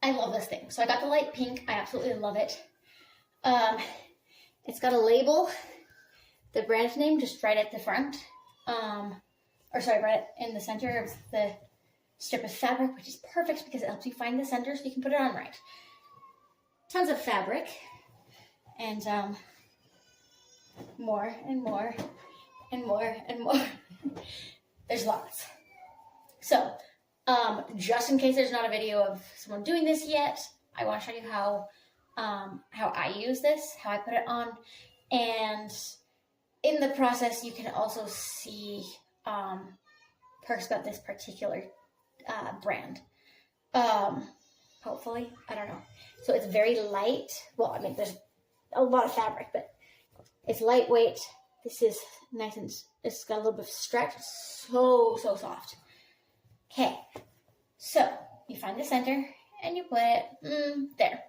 I love this thing. So I got the light pink. I absolutely love it. It's got a label, the brand name, just right at the front. Right in the center of the strip of fabric, which is perfect because it helps you find the center so you can put it on right. Tons of fabric, and more and more and more and more. There's lots. So, just in case there's not a video of someone doing this yet, I want to show you how I use this, how I put it on, and in the process, you can also see perks about this particular brand. Hopefully, I don't know. So it's very light. Well, I mean, there's a lot of fabric, but it's lightweight. This is nice and it's got a little bit of stretch. So soft. Okay, so you find the center and you put it there.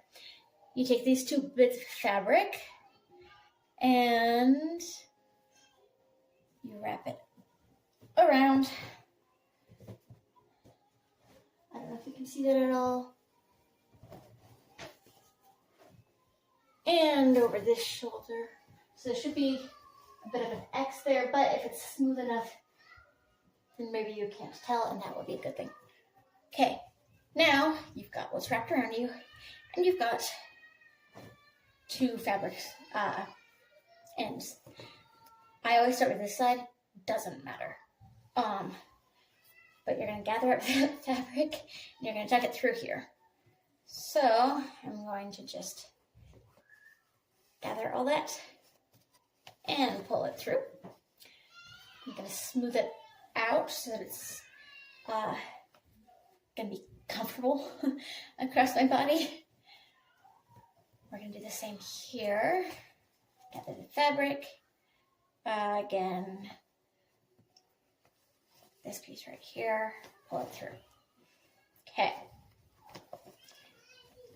You take these two bits of fabric and you wrap it around. I don't know if you can see that at all. And over this shoulder. So there should be a bit of an X there, but if it's smooth enough, then maybe you can't tell, and that would be a good thing. Okay, now you've got what's wrapped around you, and you've got two fabric ends. I always start with this side, doesn't matter. But you're going to gather up the fabric, and you're going to tuck it through here. So I'm going to just gather all that and pull it through. I'm going to smooth it out so that it's going to be comfortable across my body. We're going to do the same here. Gather the fabric. Again, this piece right here, pull it through. Okay.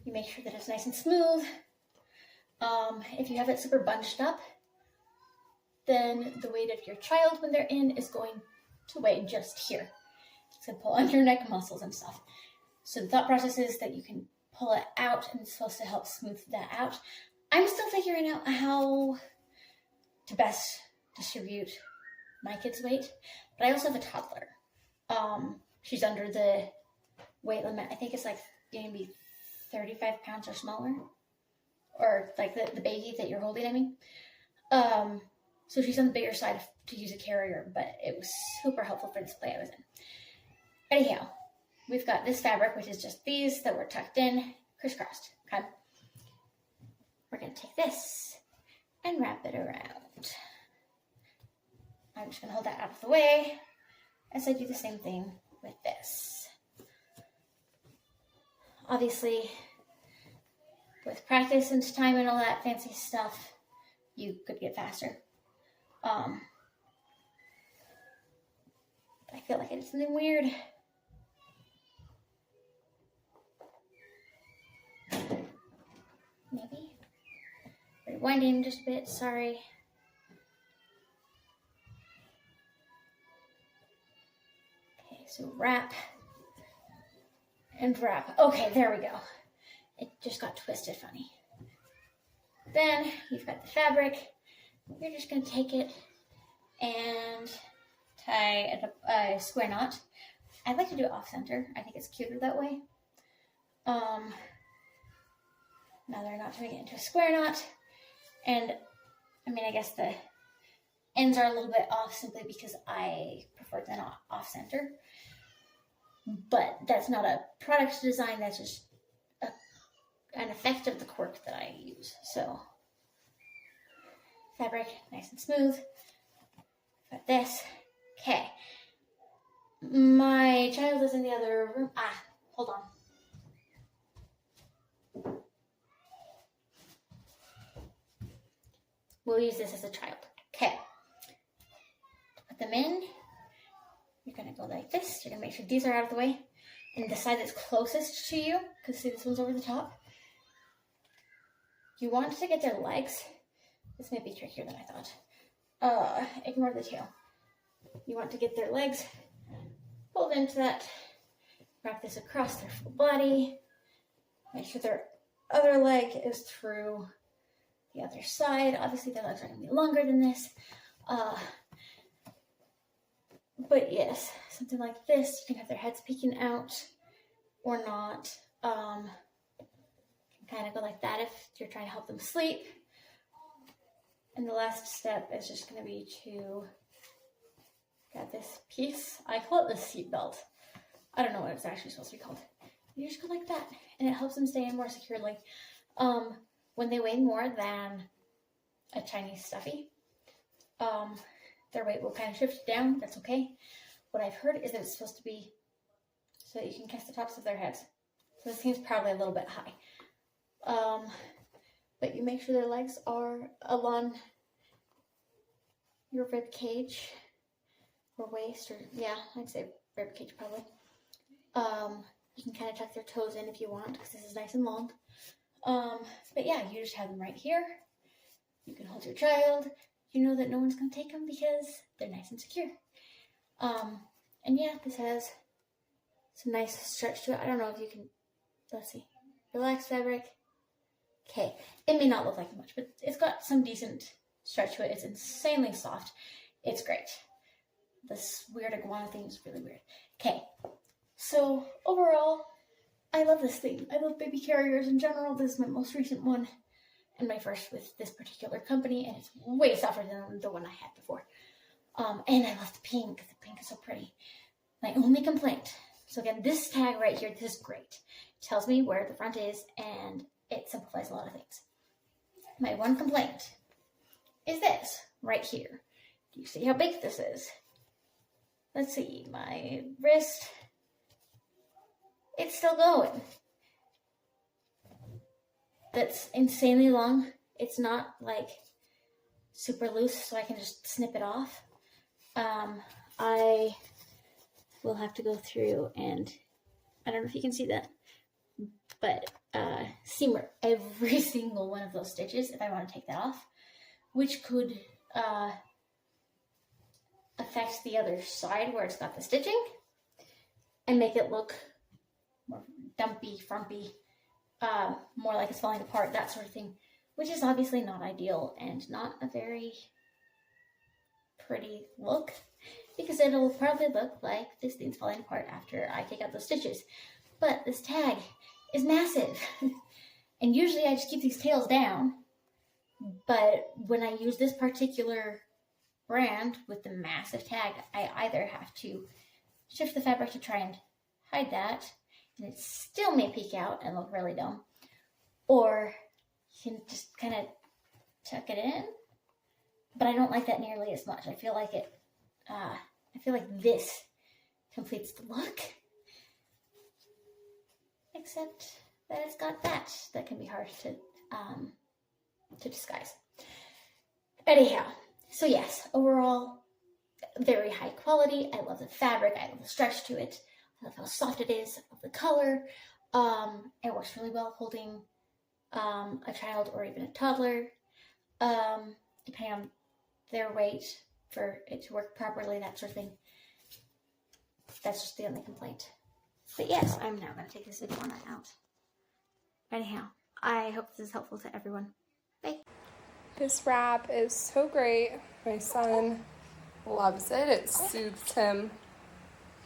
You make sure that it's nice and smooth. If you have it super bunched up, then the weight of your child when they're in is going to weigh just here. It's going to pull on your neck muscles and stuff. So the thought process is that you can pull it out, and it's supposed to help smooth that out. I'm still figuring out how to best distribute my kid's weight, but I also have a toddler. She's under the weight limit. I think it's like going to be 35 pounds or smaller, or like the baby that you're holding, I mean. So she's on the bigger side to use a carrier, but it was super helpful for this play I was in. Anyhow, we've got this fabric, which is just these that were tucked in, crisscrossed, okay? We're going to take this and wrap it around. I'm just going to hold that out of the way as I do the same thing with this. Obviously, with practice and time and all that fancy stuff, you could get faster. But I feel like I did something weird. Maybe. Rewinding just a bit, sorry. Okay, so wrap and wrap. Okay, there we go. It just got twisted funny. Then you've got the fabric. You're just going to take it and tie a square knot. I like to do it off center. I think it's cuter that way. Another knot to make it into a square knot. And I mean, I guess the ends are a little bit off simply because I prefer the knot off center. But that's not a product design, that's just an effect of the cork that I use. So, fabric, nice and smooth. Got this. Okay. My child is in the other room. Hold on. We'll use this as a child. Okay. Put them in. You're going to go like this. You're going to make sure these are out of the way. And the side that's closest to you, because see this one's over the top. You want to get their legs. This may be trickier than I thought. Ignore the tail. You want to get their legs pulled into that. Wrap this across their full body. Make sure their other leg is through the other side. Obviously their legs are going to be longer than this. But yes, something like this, you can have their heads peeking out or not. You can kind of go like that if you're trying to help them sleep. And the last step is just going to be to get this piece. I call it the seat belt. I don't know what it's actually supposed to be called. You just go like that, and it helps them stay in more securely. When they weigh more than a Chinese stuffy, their weight will kind of shift down. That's okay. What I've heard is that it's supposed to be so that you can catch the tops of their heads. So this seems probably a little bit high. But you make sure their legs are along your rib cage or waist, or yeah, I'd say rib cage probably. You can kind of tuck their toes in if you want, because this is nice and long. But yeah, you just have them right here. You can hold your child. You know that no one's going to take them because they're nice and secure. And yeah, this has some nice stretch to it. I don't know if you can, let's see, relaxed fabric. Okay, it may not look like much, but it's got some decent stretch to it. It's insanely soft. It's great. This weird iguana thing is really weird. Okay, so overall, I love this thing. I love baby carriers in general. This is my most recent one and my first with this particular company, and it's way softer than the one I had before. And I love the pink. The pink is so pretty. My only complaint, so again, this tag right here, this is great. It tells me where the front is, and it simplifies a lot of things. My one complaint is this right here. Do you see how big this is? Let's see, my wrist, it's still going. That's insanely long. It's not like super loose, so I can just snip it off. I will have to go through and, I don't know if you can see that, but seam every single one of those stitches if I want to take that off, which could affect the other side where it's got the stitching and make it look more dumpy, frumpy, more like it's falling apart, that sort of thing, which is obviously not ideal and not a very pretty look, because it'll probably look like this thing's falling apart after I take out those stitches. But this tag is massive. And usually I just keep these tails down, but when I use this particular brand with the massive tag, I either have to shift the fabric to try and hide that, and it still may peek out and look really dumb, or you can just kind of tuck it in. But I don't like that nearly as much. I feel like this completes the look, except that it's got that can be hard to disguise. Anyhow, so yes, overall, very high quality. I love the fabric. I love the stretch to it. I love how soft it is. I love the color. It works really well holding a child or even a toddler, depending on their weight, for it to work properly, that sort of thing. That's just the only complaint. But yes, I'm now going to take this iguana out. Anyhow, I hope this is helpful to everyone. Bye. This wrap is so great. My son loves it. It soothes him,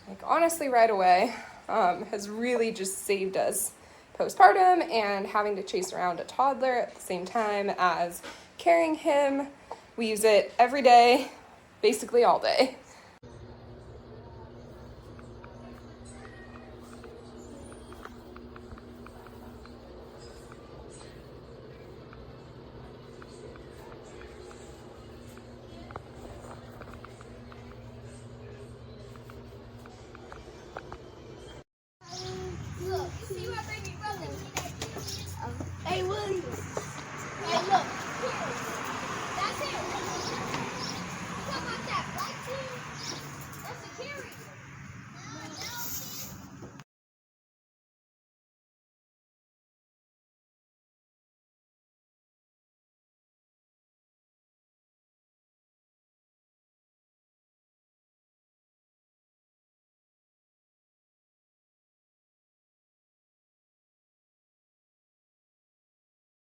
like, honestly right away. Has really just saved us postpartum and having to chase around a toddler at the same time as carrying him. We use it every day, basically all day. Look, see what baby